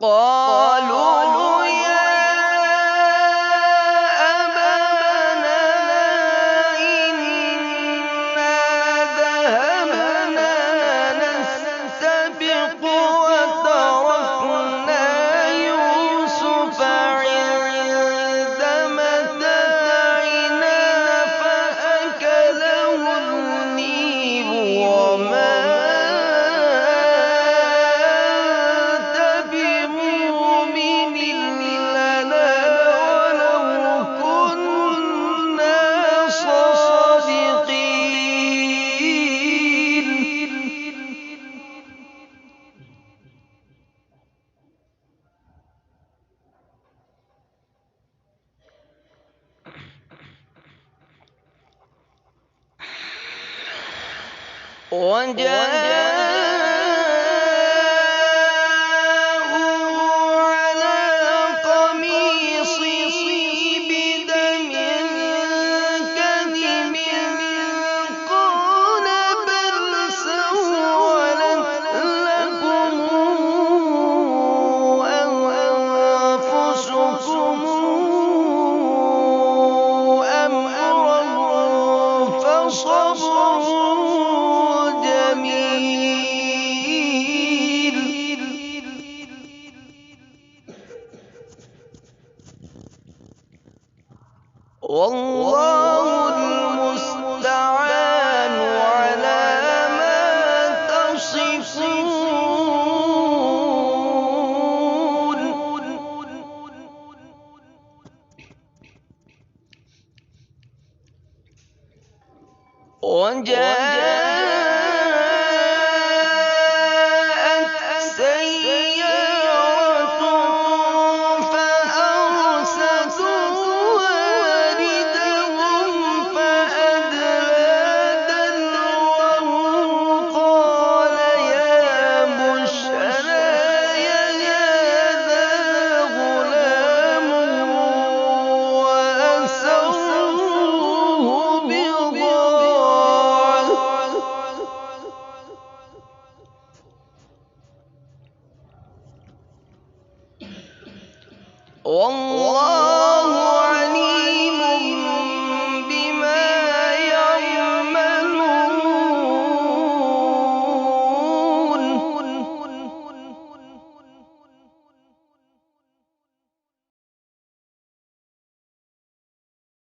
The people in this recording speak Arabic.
قالوا يا أبانا إنا ذهبنا نستبق وتركنا يوسف عند متاعنا فأكله الذئب وما أنت بمؤمن لنا ولو كنا صادقين. وجاءوا على قميصه بدم كذب قال بل سولت لكم أنفسكم أمرا فصبر جميل. والله المستعان على ما تصفون. وجاء